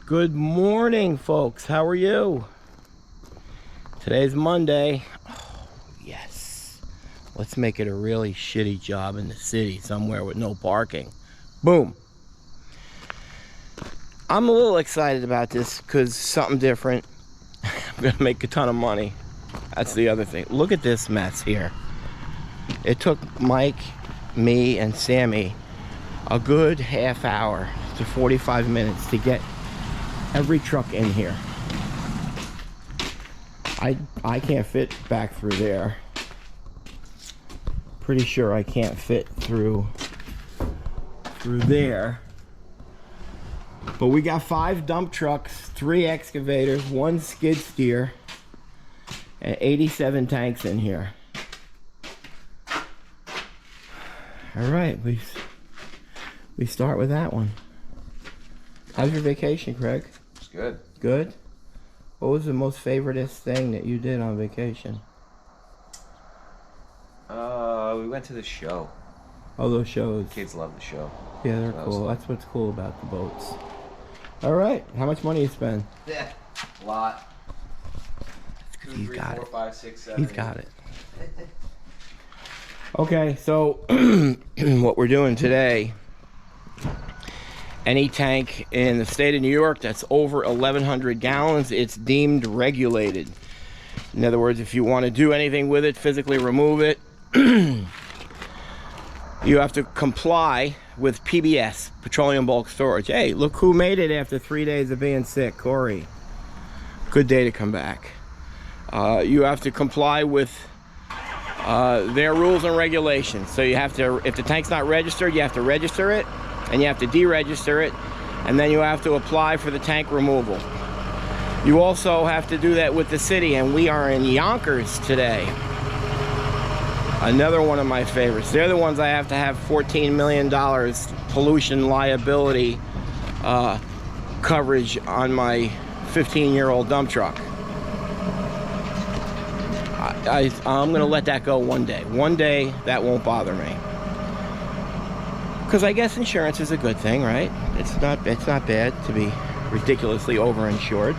Good morning, folks. How are you? Today's Monday. Oh, yes. Let's make it a really shitty job in the city somewhere with no parking. Boom. I'm a little excited about this because something different. I'm going to make a ton of money. That's the other thing. Look at this mess here. It took Mike, me, and Sammy a good half hour to 45 minutes to get every truck in here. I can't fit back through there. Pretty sure I can't fit through there. But we got 5 dump trucks, 3 excavators, 1 skid steer, and 87 tanks in here. All right, we start with that one. How's your vacation, Craig? It's good. Good? What was the most favoriteest thing that you did on vacation? We went to the show. Oh, those shows. Kids love the show. Yeah, they're cool. That's what's cool about the boats. All right, how much money you spend? Yeah, a lot. 2, He's 3, got 4, it. 5, 6, 7. He's got it. Okay, so what we're doing today, any tank in the state of New York that's over 1,100 gallons, it's deemed regulated. In other words, if you want to do anything with it, physically remove it, you have to comply with PBS, petroleum bulk storage. Hey, look who made it after 3 days of being sick, Corey. Good day to come back. You have to comply with their rules and regulations. So you have to, if the tank's not registered, you have to register it, and you have to deregister it, and then you have to apply for the tank removal. You also have to do that with the city, and we are in Yonkers today. Another one of my favorites. They're the ones I have to have $14 million pollution liability coverage on my 15-year-old dump truck. I'm gonna let that go one day. One day, that won't bother me. Because I guess insurance is a good thing, right? It's not bad to be ridiculously overinsured.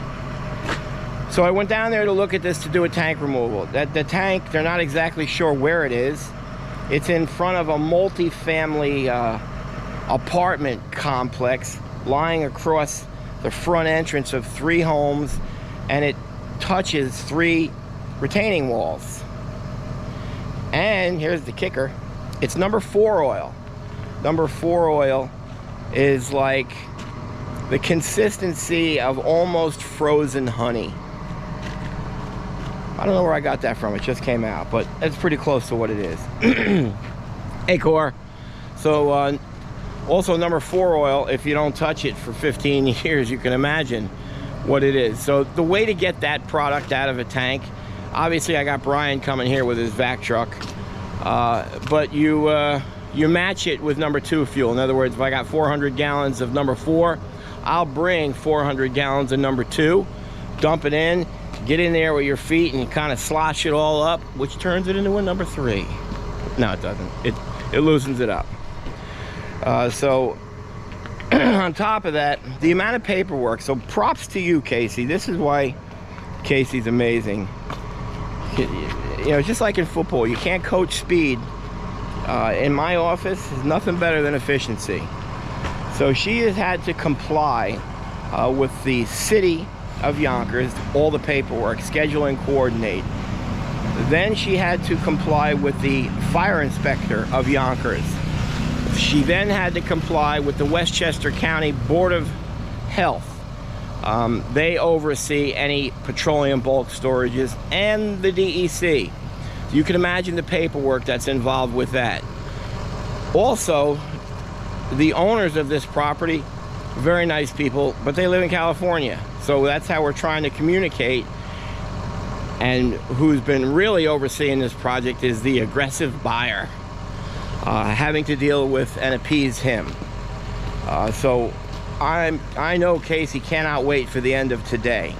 So I went down there to look at this to do a tank removal. The tank, they're not exactly sure where it is. It's in front of a multi-family apartment complex lying across the front entrance of 3 homes, and it touches 3 retaining walls. And here's the kicker. It's number 4 oil. Number 4 oil is like the consistency of almost frozen honey. I don't know where I got that from. It just came out, but it's pretty close to what it is. Hey, Core. So also number 4 oil, if you don't touch it for 15 years, you can imagine what it is. So the way to get that product out of a tank, obviously I got Brian coming here with his vac truck, but you match it with number 2 fuel. In other words, if I got 400 gallons of number 4, I'll bring 400 gallons of number 2, dump it in, get in there with your feet and kind of slosh it all up, which turns it into a number 3. No, it doesn't. It loosens it up. So on top of that, the amount of paperwork. So props to you, Casey. This is why Casey's amazing. You know, just like in football, you can't coach speed. In my office, there's nothing better than efficiency. So she has had to comply with the city of Yonkers, all the paperwork, schedule and coordinate. Then she had to comply with the fire inspector of Yonkers. She then had to comply with the Westchester County Board of Health. They oversee any petroleum bulk storages, and the DEC. You can imagine the paperwork that's involved with that. Also, the owners of this property, very nice people, but they live in California. So that's how we're trying to communicate. And who's been really overseeing this project is the aggressive buyer, having to deal with and appease him. So I know Casey cannot wait for the end of today,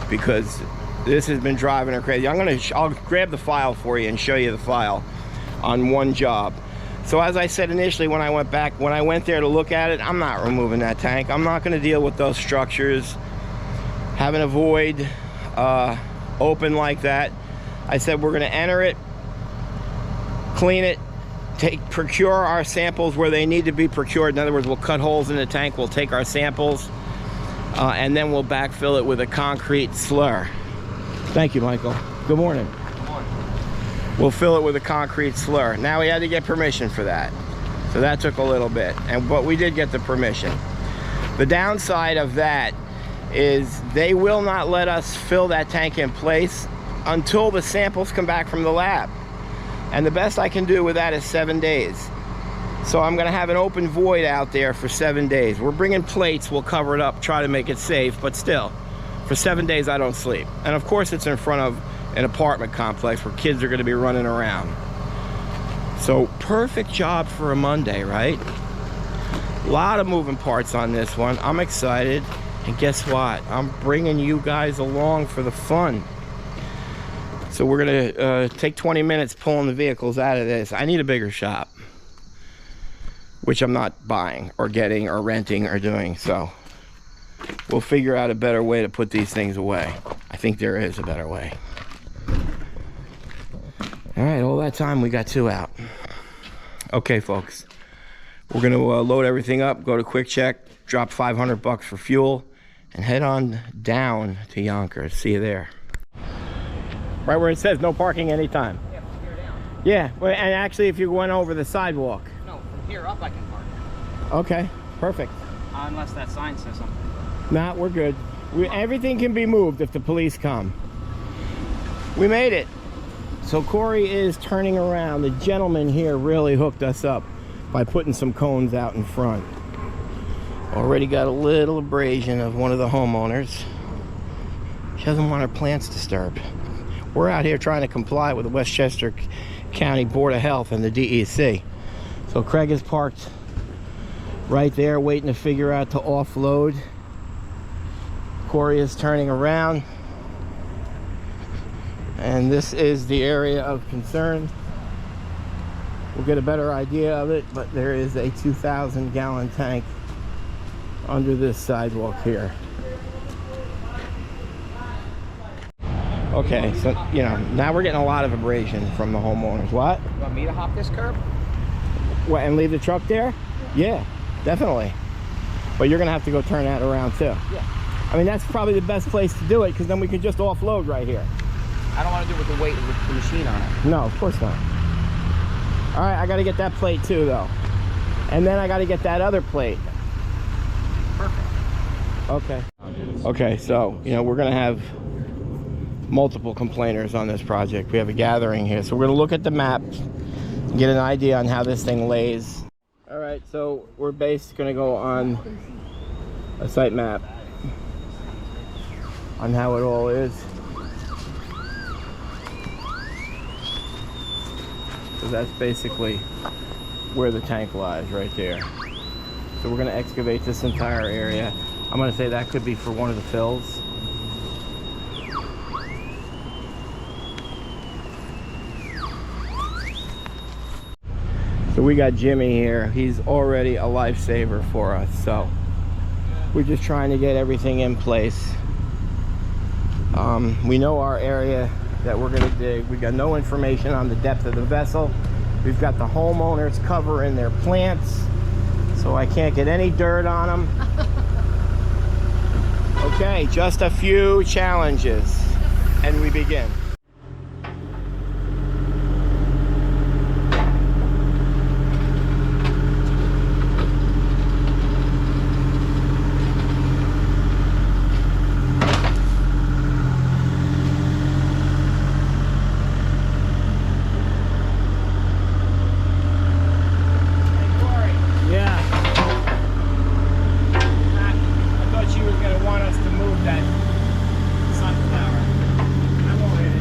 because this has been driving her crazy. I'll grab the file for you and show you the file on one job. So as I said initially when I went there to look at it, I'm not removing that tank. I'm not going to deal with those structures, having a void open like that. I said we're going to enter it, clean it, procure our samples where they need to be procured. In other words, we'll cut holes in the tank, we'll take our samples, and then we'll backfill it with a concrete slur. Thank you, Michael. Good morning. Good morning. We'll fill it with a concrete slur. Now we had to get permission for that, so that took a little bit, but we did get the permission. The downside of that is they will not let us fill that tank in place until the samples come back from the lab. And the best I can do with that is 7 days. So I'm gonna have an open void out there for 7 days. We're bringing plates, we'll cover it up, try to make it safe, but still, for 7 days I don't sleep. And of course it's in front of an apartment complex where kids are gonna be running around. So perfect job for a Monday, right? A lot of moving parts on this one. I'm excited. And guess what? I'm bringing you guys along for the fun. So we're gonna take 20 minutes pulling the vehicles out of this. I need a bigger shop, which I'm not buying or getting or renting or doing. So we'll figure out a better way to put these things away. I think there is a better way. All right, all that time we got 2 out. Okay, folks, we're gonna load everything up, go to Quick Check, drop $500 for fuel, and head on down to Yonkers. See you there. Right where it says no parking anytime. Yeah, from here down. Yeah, well, and actually if you went over the sidewalk. No, from here up I can park. Okay, perfect. Unless that sign says something. Nah, we're good. Everything can be moved if the police come. We made it. So Corey is turning around. The gentleman here really hooked us up by putting some cones out in front. Already got a little abrasion of one of the homeowners. She doesn't want her plants disturbed. We're out here trying to comply with the Westchester County Board of Health and the DEC. So Craig is parked right there waiting to figure out to offload. Corey is turning around. And this is the area of concern. We'll get a better idea of it, but there is a 2,000 gallon tank under this sidewalk here. Okay, so, you know, now we're getting a lot of abrasion from the homeowners. What? You want me to hop this curb? What, and leave the truck there? Yeah, definitely. But you're gonna have to go turn that around too. Yeah. I mean, that's probably the best place to do it, because then we can just offload right here. I don't want to do it with the weight of the machine on it. No, of course not. All right, I gotta get that plate too though. And then I gotta get that other plate. Perfect. Okay. Okay, so, you know, we're gonna have multiple complainers on this project. We have a gathering here. So we're gonna look at the map, get an idea on how this thing lays. All right, so we're gonna go on a site map on how it all is. So that's basically where the tank lies, right there. So we're gonna excavate this entire area. I'm gonna say that could be for one of the fills. So we got Jimmy here. He's already a lifesaver for us. So we're just trying to get everything in place. We know our area that we're gonna dig. We got no information on the depth of the vessel. We've got the homeowners covering their plants, so I can't get any dirt on them. Okay, just a few challenges, and we begin. I thought she was going to want us to move that sunflower. I won't hit it.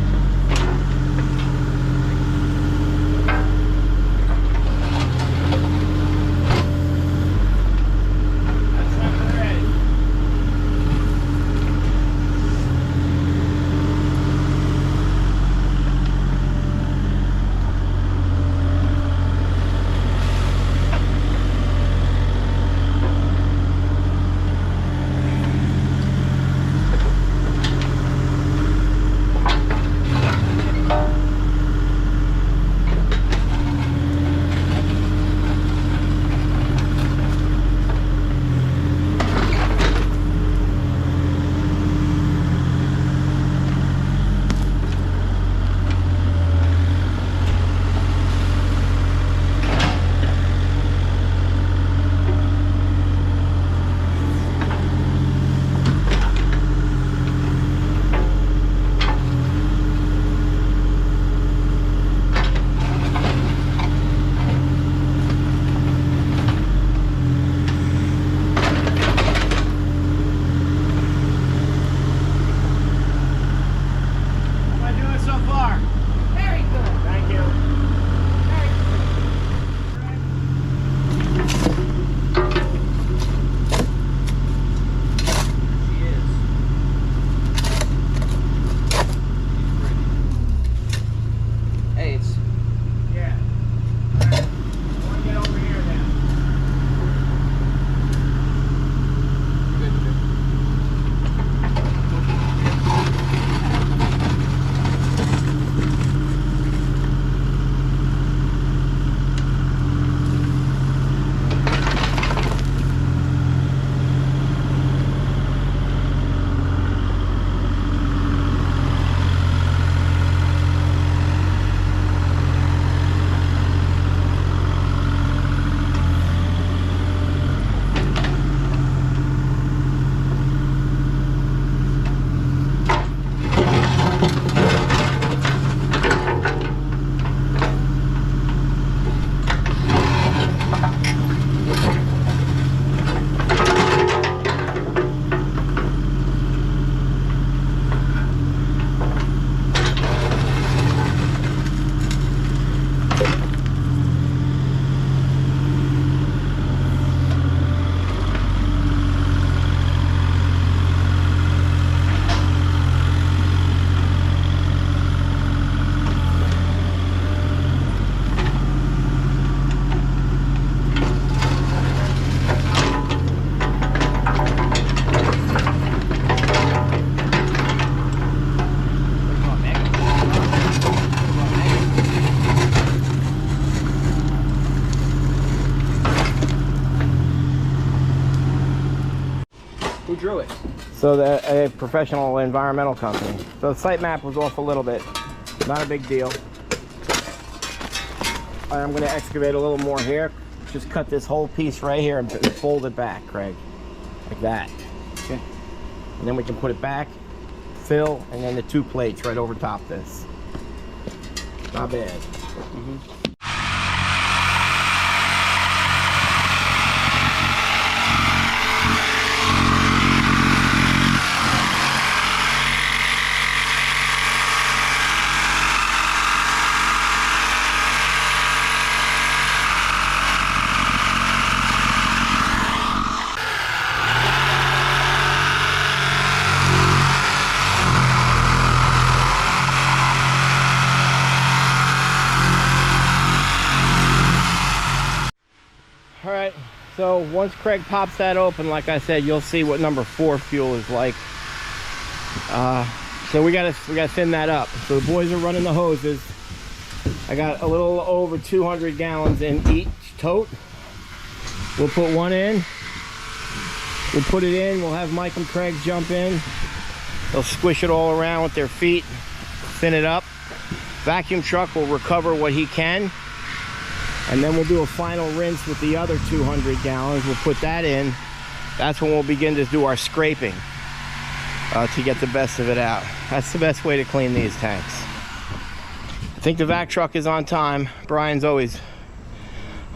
drew it? So a professional environmental company. So the site map was off a little bit. Not a big deal. I'm going to excavate a little more here. Just cut this whole piece right here and fold it back, Craig. Like that. Okay. And then we can put it back, fill, and then the 2 plates right over top this. Not bad. All right, so once Craig pops that open, like I said, you'll see what number 4 fuel is like. So we gotta thin that up. So the boys are running the hoses. I got a little over 200 gallons in each tote. We'll put one in. We'll put it in. We'll have Mike and Craig jump in. They'll squish it all around with their feet, thin it up. Vacuum truck will recover what he can. And then we'll do a final rinse with the other 200 gallons. We'll put that in. That's when we'll begin to do our scraping to get the best of it out. That's the best way to clean these tanks. I think the vac truck is on time. Brian's always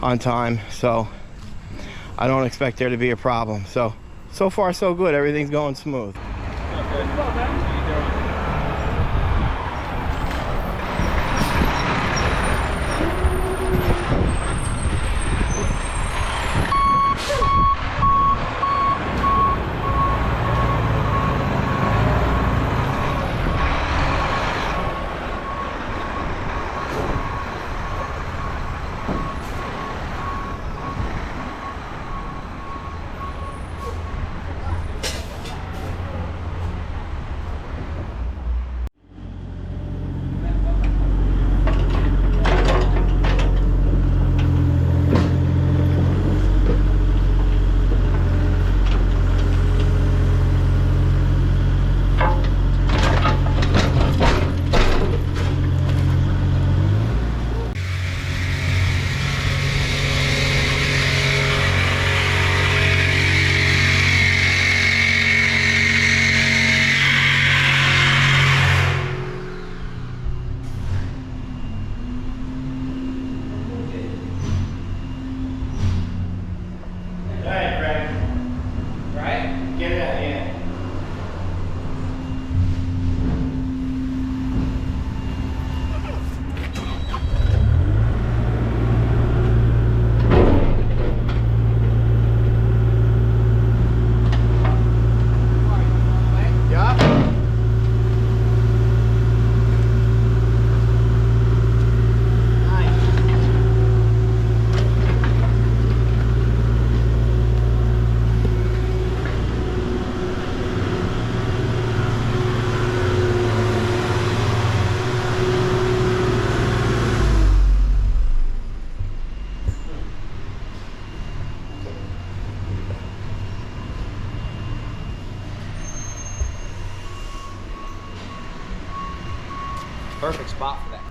on time, so I don't expect there to be a problem. So far so good. Everything's going smooth. Perfect spot for that.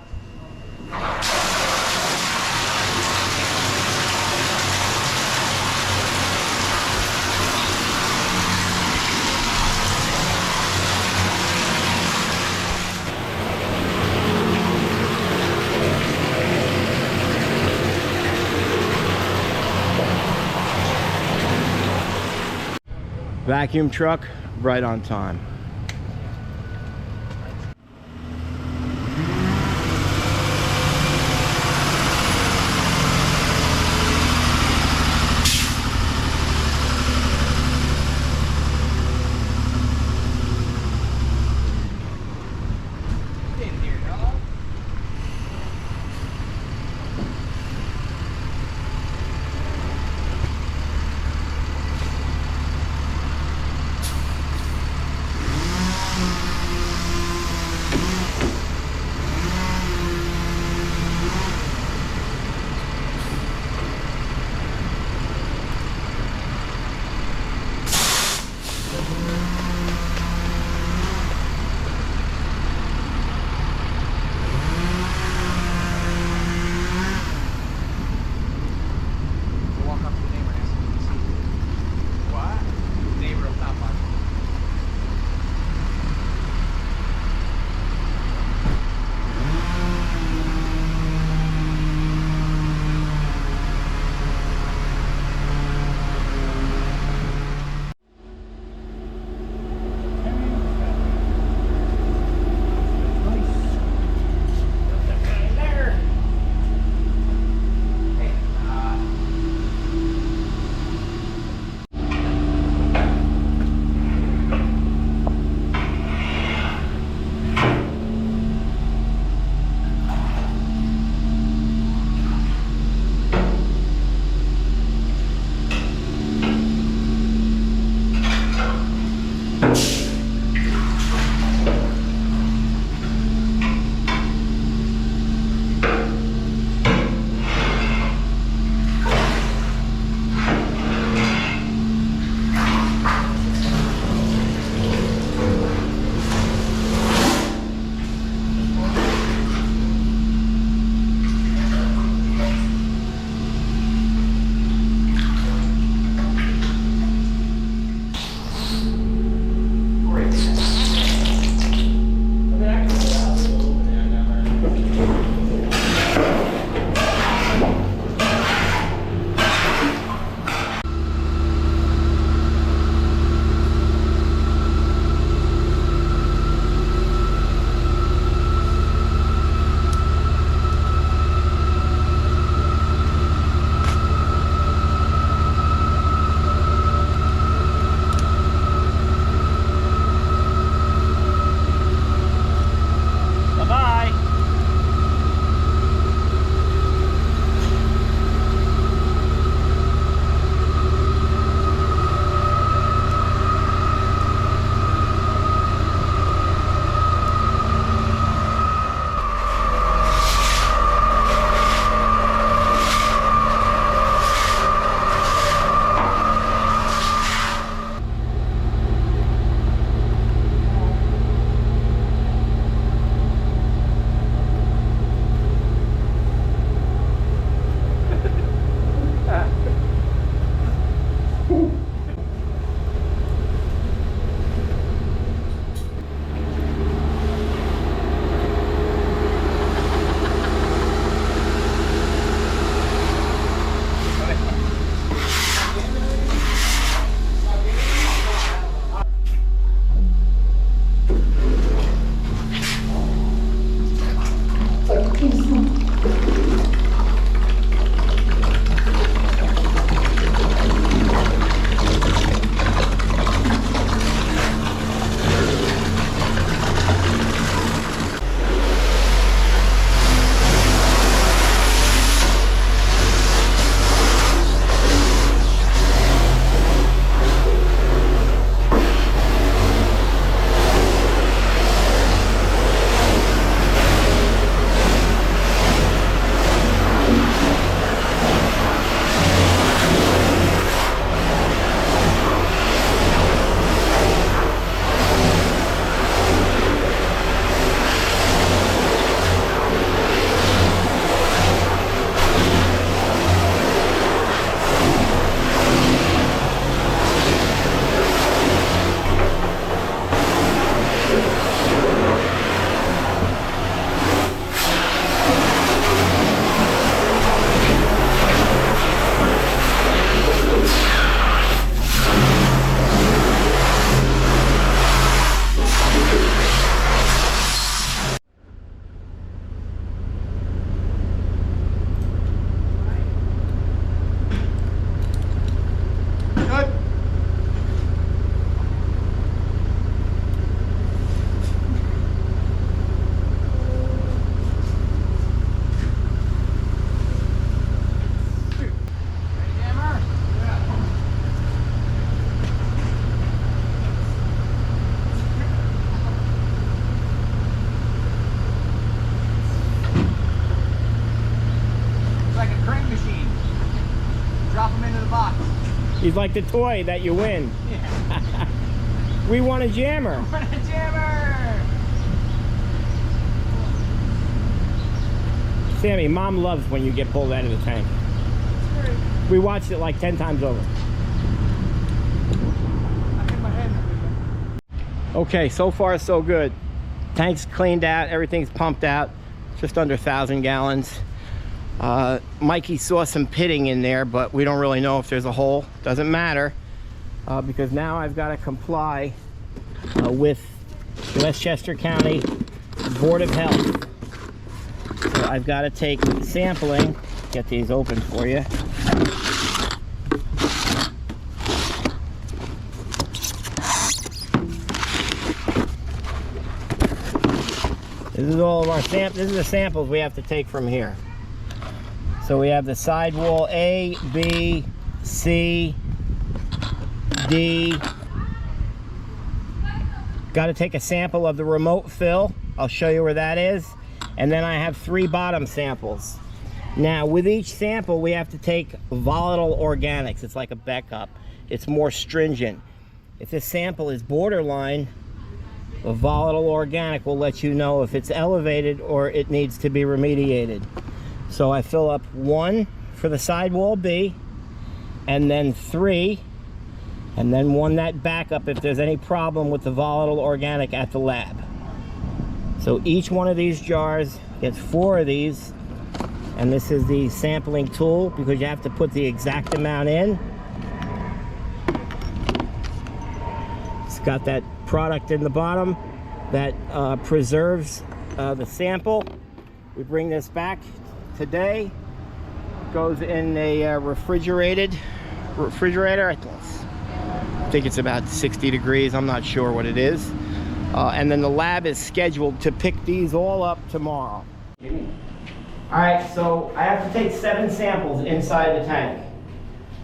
Vacuum truck, right on time. She's like the toy that you win. Yeah. We won a jammer. What a jammer! Sammy, Mom loves when you get pulled out of the tank. We watched it like 10 times over. Okay, so far so good. Tank's cleaned out, everything's pumped out. Just under 1,000 gallons. Mikey saw some pitting in there, but we don't really know if there's a hole. Doesn't matter, because now I've got to comply with Westchester County Board of Health. So I've got to take sampling. Get these open for you. This is all of our this is the samples we have to take from here. So we have the sidewall A, B, C, D. Got to take a sample of the remote fill. I'll show you where that is. And then I have 3 bottom samples. Now with each sample we have to take volatile organics. It's like a backup. It's more stringent. If this sample is borderline, a volatile organic will let you know if it's elevated or it needs to be remediated. So I fill up 1 for the sidewall B, and then 3, and then 1 that backup if there's any problem with the volatile organic at the lab. So each one of these jars gets 4 of these, and this is the sampling tool because you have to put the exact amount in. It's got that product in the bottom that preserves the sample. We bring this back today. It goes in a refrigerator. I think it's about 60 degrees. I'm not sure what it is. And then the lab is scheduled to pick these all up tomorrow. All right, so I have to take 7 samples inside the tank.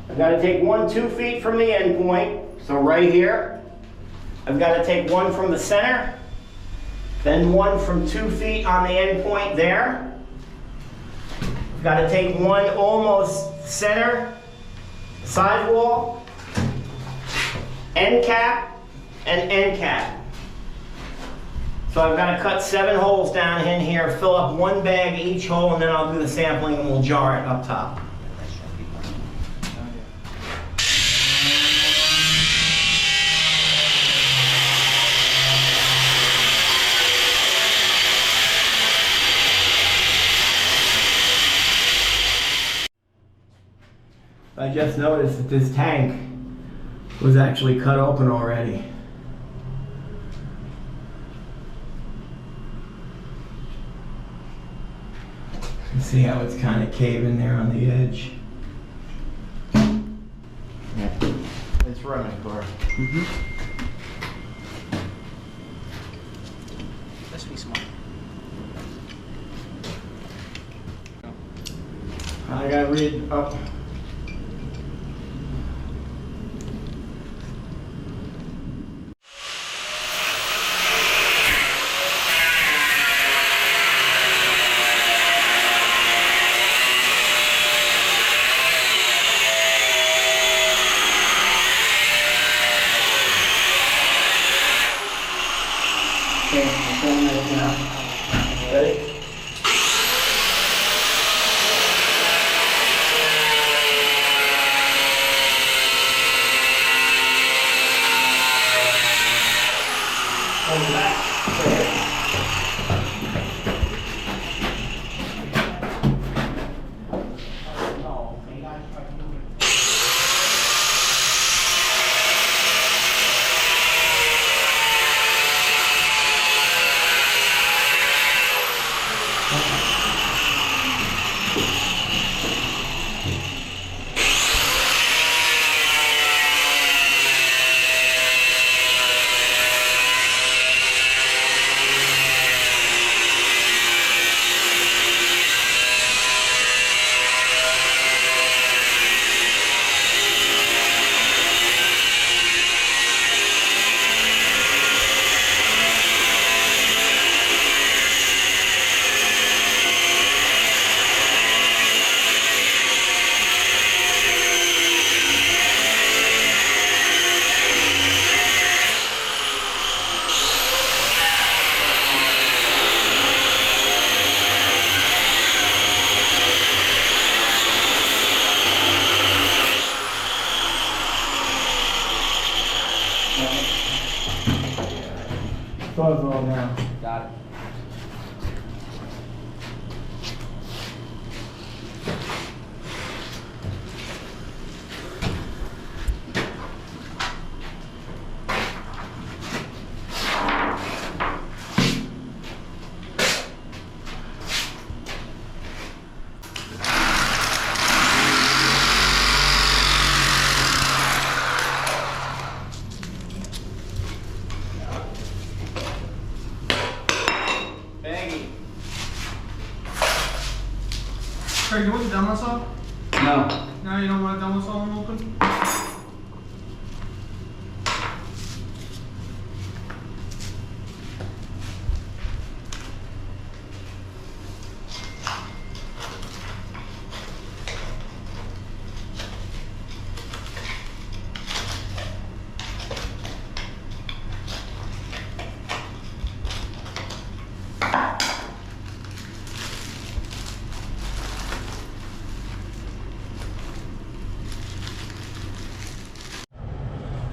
I've got to take 1 2 feet from the end point, so right here. I've got to take 1 from the center, then 1 from 2 feet on the end point there. I've got to take 1 almost center, sidewall, end cap, and end cap. So I've got to cut 7 holes down in here, fill up 1 bag each hole, and then I'll do the sampling and we'll jar it up top. I just noticed that this tank was actually cut open already. You can see how it's kind of caving there on the edge. Yeah, it's running, Cora. Let's be smart. I gotta read up. Okay, I'm filming this now. Ready? Hold it back. fuzz all now. Got it. Craig, do you want the demo saw? No. No, you don't want a demo saw open?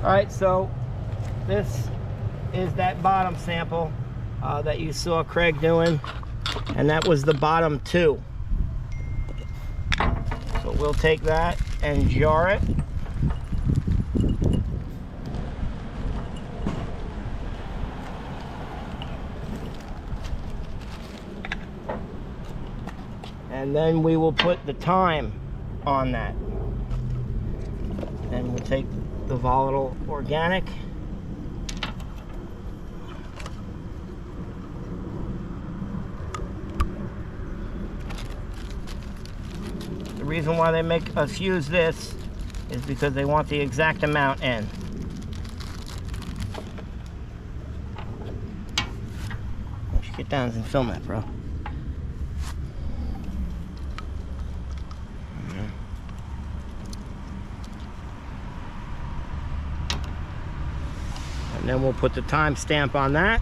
All right, so this is that bottom sample that you saw Craig doing, and that was the bottom two. So we'll take that and jar it. And then we will put the time on that. And we'll take the volatile organic. The reason why they make us use this is because they want the exact amount in. Why don't you get down and film that, bro? And then we'll put the time stamp on that.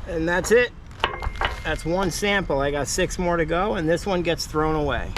And that's it. That's one sample. I got 6 more to go, and this one gets thrown away.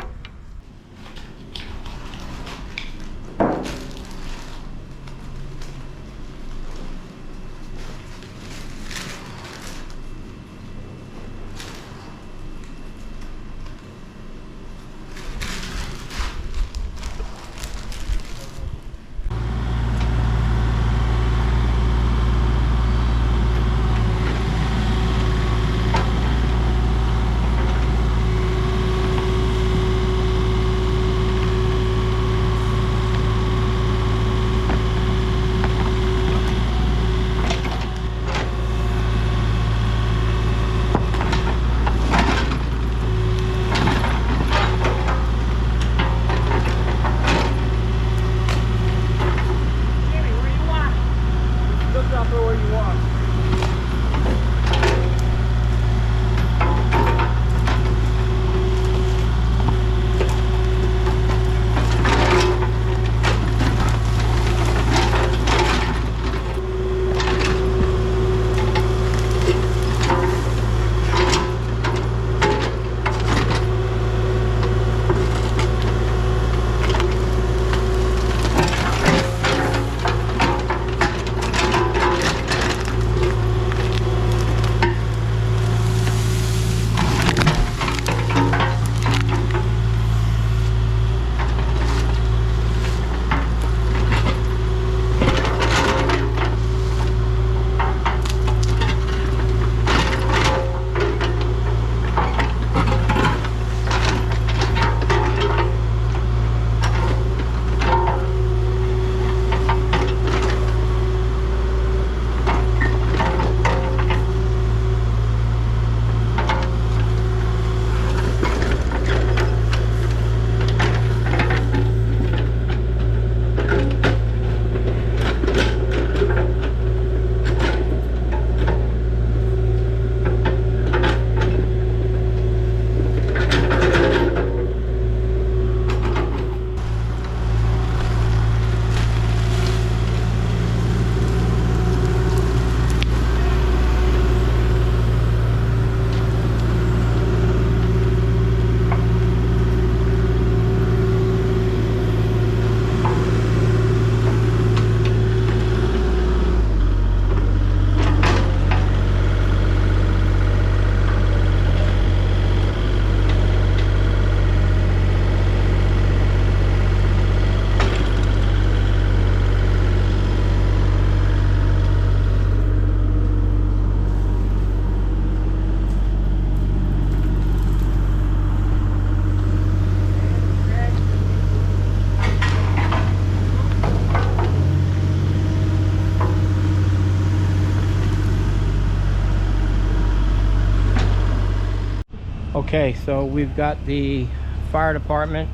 Okay, so we've got the fire department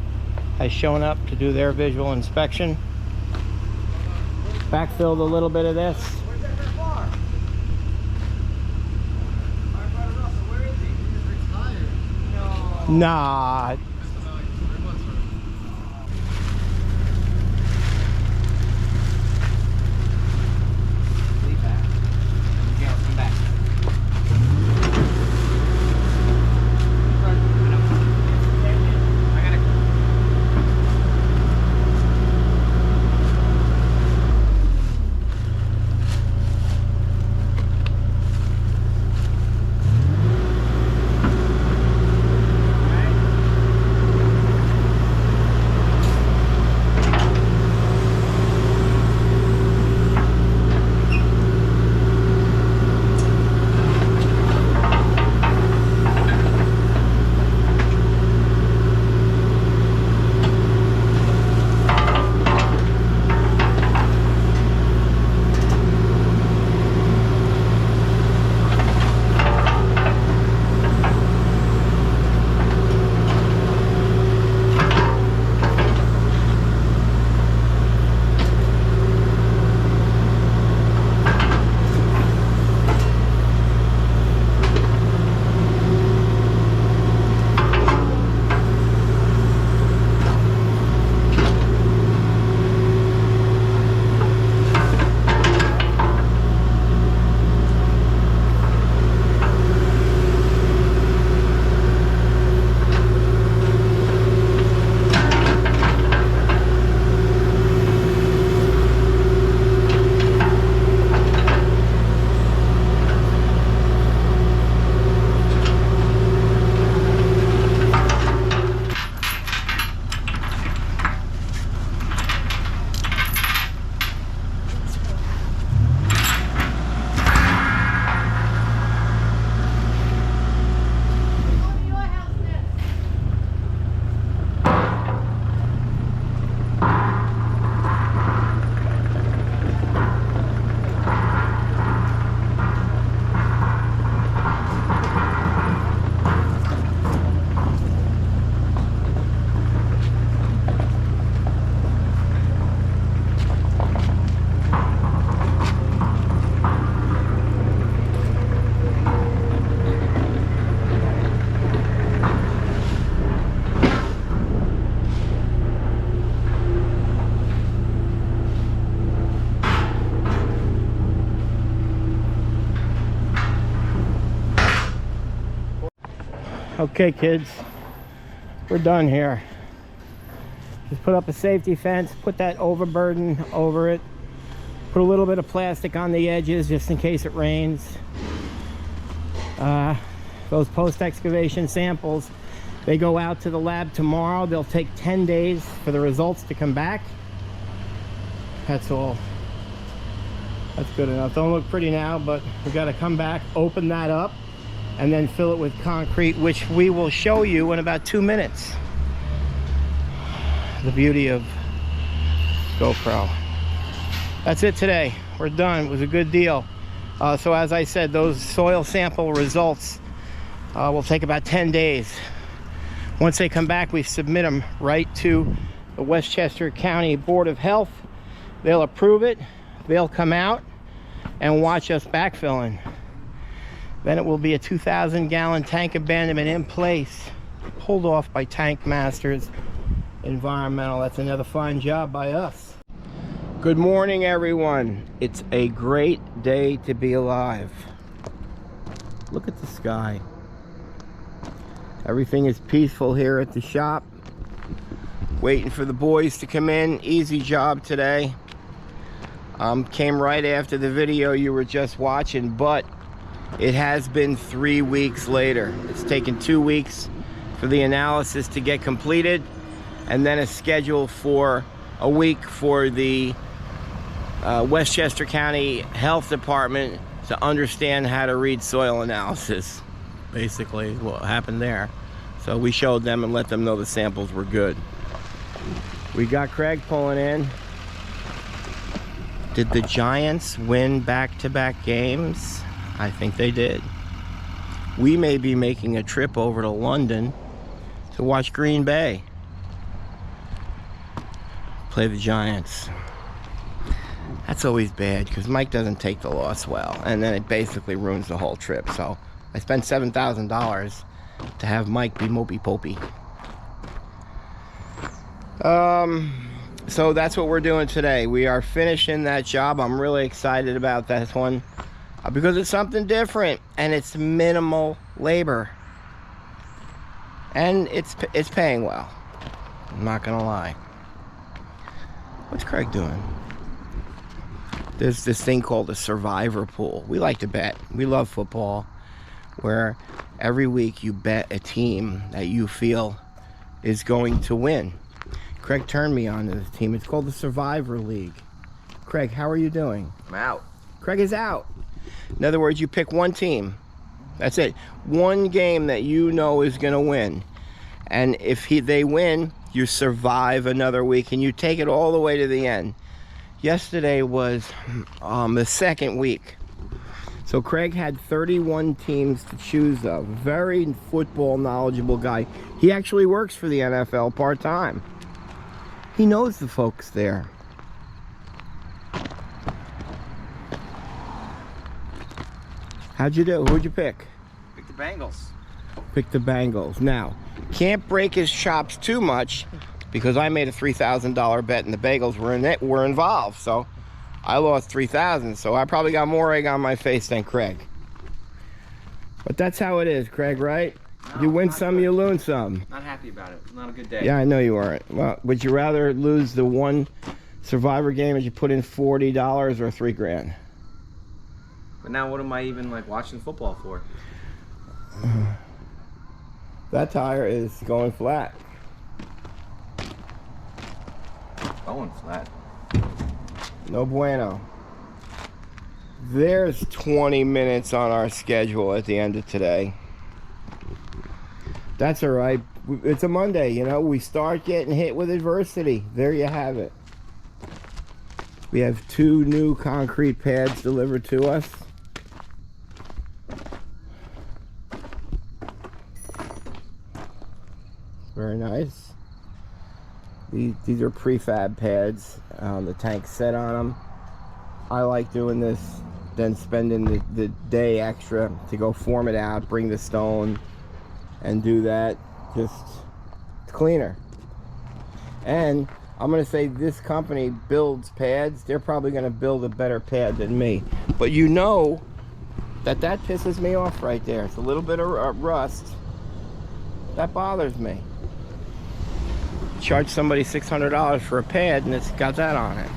has shown up to do their visual inspection. Backfilled a little bit of this. Where's that car? Firefighter Russell, where is he? He's retired. No. Nah. Leave back. Jail, come back. I gotta. Okay, kids, we're done here. Just put up a safety fence, put that overburden over it, put a little bit of plastic on the edges just in case it rains. Those post-excavation samples, they go out to the lab tomorrow. They'll take 10 days for the results to come back. That's all. That's good enough. Don't look pretty now, but we got to come back, open that up, and then fill it with concrete, which we will show you in about 2 minutes. The beauty of GoPro. That's it today. We're done. It was a good deal. So as I said, those soil sample results will take about 10 days. Once they come back, we submit them right to the Westchester County Board of Health. They'll approve it. They'll come out and watch us backfilling. Then it will be a 2,000-gallon tank abandonment in place, pulled off by Tank Masters Environmental. That's another fine job by us. Good morning, everyone. It's a great day to be alive. Look at the sky. Everything is peaceful here at the shop. Waiting for the boys to come in. Easy job today. Came right after the video you were just watching, but it has been 3 weeks later. It's taken 2 weeks for the analysis to get completed, and then a schedule for a week for the Westchester County Health Department to understand how to read soil analysis. Basically what happened there. So we showed them and let them know the samples were good. We got Craig pulling in. Did the Giants win back-to-back games? I think they did. we may be making a trip over to London to watch Green Bay play the Giants. That's always bad because Mike doesn't take the loss well, and then it basically ruins the whole trip. So I spent $7,000 to have Mike be mopey popey. So that's what we're doing today. We are finishing that job. I'm really excited about this one because it's something different and it's minimal labor, and it's paying well. I'm not gonna lie. What's Craig doing? There's this thing called a survivor pool. We like to bet. We love football, where every week you bet a team that you feel is going to win. Craig turned me on to this team. It's called the Survivor League. Craig, how are you doing? I'm out. Craig is out. In other words, you pick one team. That's it. One game that you know is going to win. And if they win, you survive another week and you take it all the way to the end. Yesterday was the second week. So Craig had 31 teams to choose of. Very football knowledgeable guy. He actually works for the NFL part-time. He knows the folks there. How'd you do? Who'd you pick? Pick the Bengals. Pick the Bengals. Now, can't break his chops too much because I made a $3,000 bet and the Bengals were involved. So I lost $3,000. So I probably got more egg on my face than Craig. But that's how it is, Craig, right? No, you win some, you lose some. Not happy about it. Not a good day. Yeah, I know you weren't. Well, would you rather lose the one Survivor game as you put in $40 or $3,000? But now what am I even like watching football for? That tire is going flat. Going flat. No bueno. There's 20 minutes on our schedule at the end of today. That's all right. It's a Monday, you know. We start getting hit with adversity. There you have it. We have 2 new concrete pads delivered to us. Very nice. These are prefab pads. The tank's set on them. I like doing this, then spending the day extra to go form it out, bring the stone, and do that. Just cleaner. And I'm going to say this company builds pads. They're probably going to build a better pad than me. But you know that pisses me off right there. It's a little bit of rust. That bothers me. Charge somebody $600 for a pad and it's got that on it.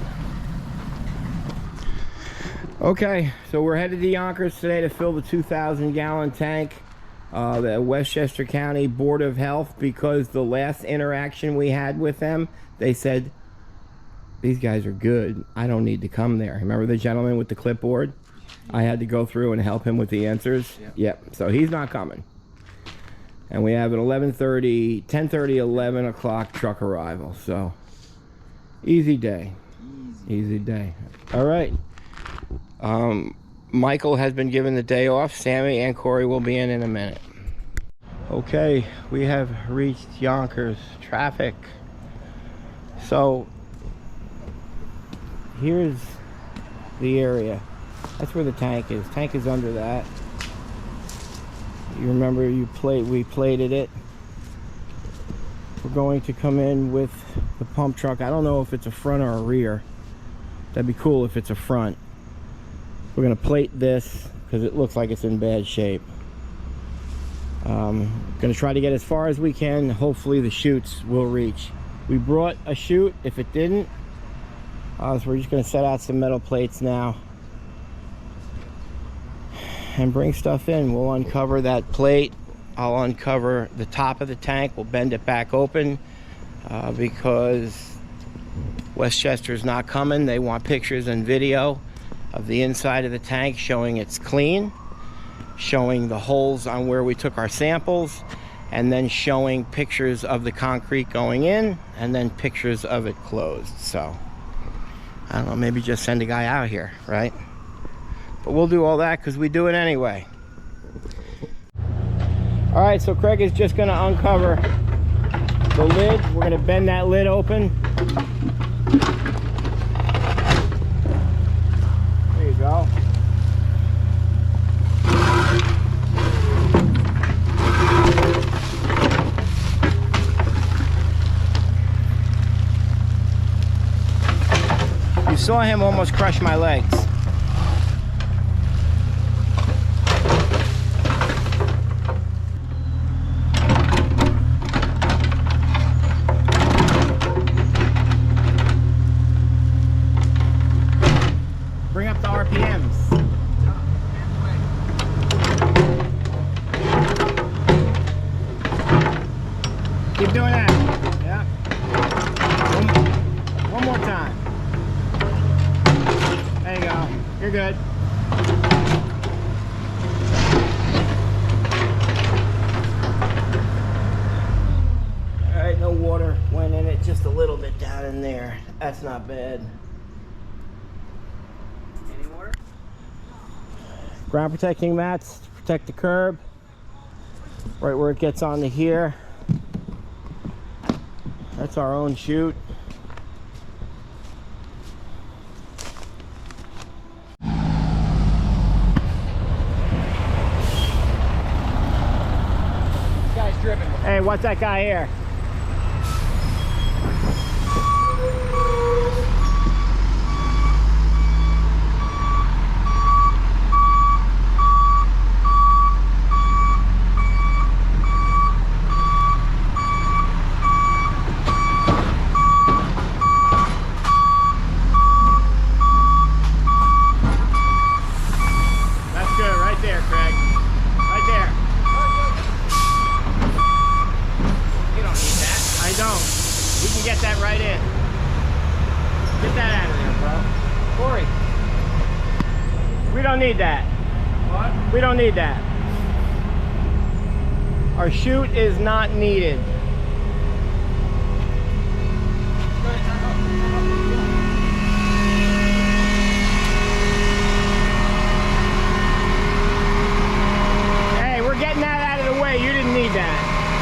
Okay, so we're headed to Yonkers today to fill the 2,000-gallon tank. The Westchester County Board of Health, because the last interaction we had with them, they said, these guys are good. I don't need to come there. Remember the gentleman with the clipboard? I had to go through and help him with the answers. Yep. So he's not coming. And we have an 10:30, 11 o'clock truck arrival. So easy day. Easy day. All right. Michael has been given the day off. Sammy and Corey will be in a minute. Okay, we have reached Yonkers. Traffic. So here's the area. That's where the tank is. Tank is under that. You remember we plated it. We're going to come in with the pump truck. I don't know if it's a front or a rear. That'd be cool if it's a front. We're going to plate this because it looks like it's in bad shape. Going to try to get as far as we can. Hopefully the chutes will reach. We brought a chute if it didn't. So we're just going to set out some metal plates now and bring stuff in. We'll uncover that plate. I'll uncover the top of the tank. We'll bend it back open because Westchester's not coming. They want pictures and video of the inside of the tank showing it's clean, showing the holes on where we took our samples, and then showing pictures of the concrete going in and then pictures of it closed. So I don't know, maybe just send a guy out here, right? But we'll do all that because we do it anyway. All right, so Craig is just gonna uncover the lid. We're gonna bend that lid open. There you go. You saw him almost crush my legs. Bring up the RPMs. Keep doing that. Yeah. One more time. There you go. You're good. All right, no water went in it, just a little bit down in there. That's not bad. Any water? Ground protecting mats to protect the curb. Right where it gets onto here. That's our own chute. Hey, what's that guy here? That's good, right there, Craig. Right there. You don't need that. I don't. We can get that right in. Get that out of there, bro. Corey. We don't need that. What? We don't need that. Our chute is not needed. Hey, we're getting that out of the way. You didn't need that.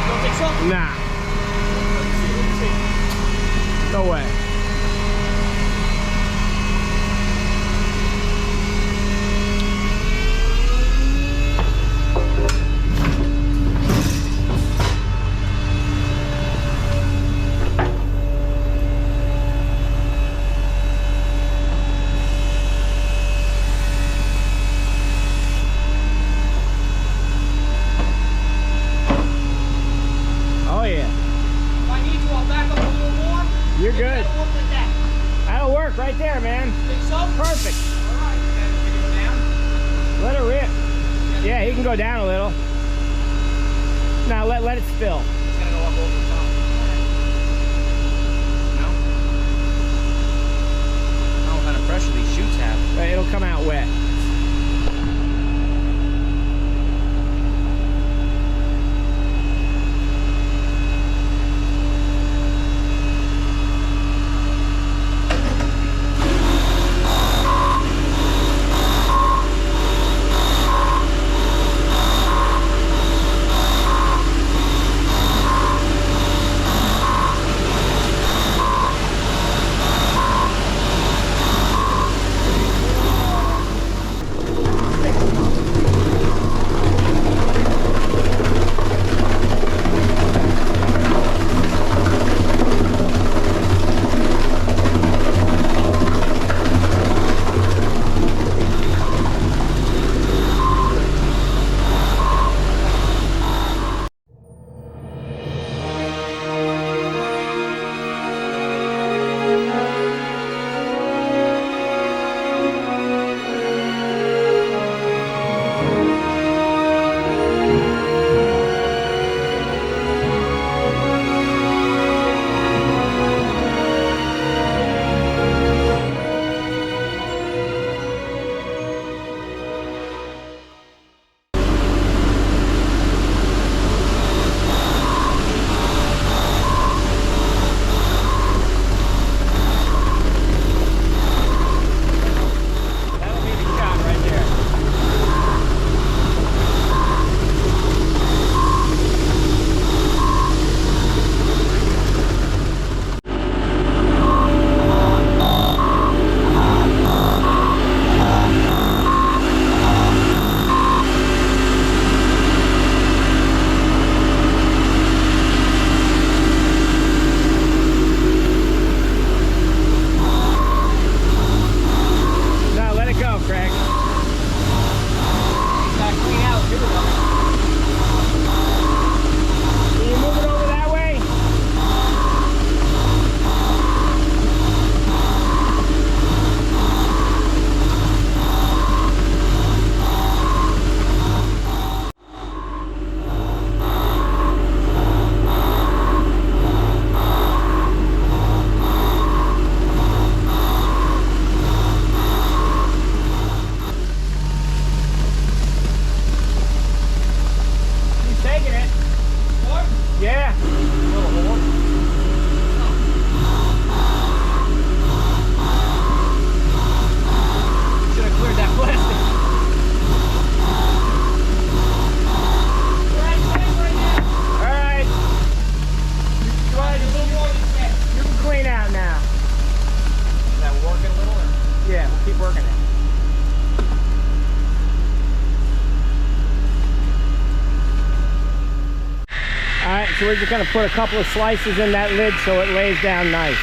Don't think so? Nah. No way. Oh yeah. If I need to, I'll back up a little more. You're good. That'll work like that. That'll work right there, man. Think so? Perfect. All right. Then can you go down? Let it rip. Yeah, he can go down a little. Now let it spill. It's gonna go up over the top. No? I don't know what kind of pressure these chutes have. It'll come out wet. we're just gonna put a couple of slices in that lid so it lays down nice.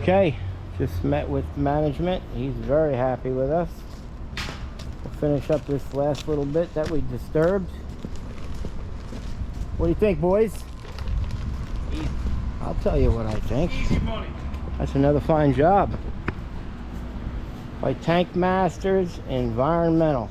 Okay, just met with management. He's very happy with us. We'll finish up this last little bit that we disturbed. What do you think, boys? Easy. I'll tell you what I think. Easy money. That's another fine job by Tank Masters Environmental.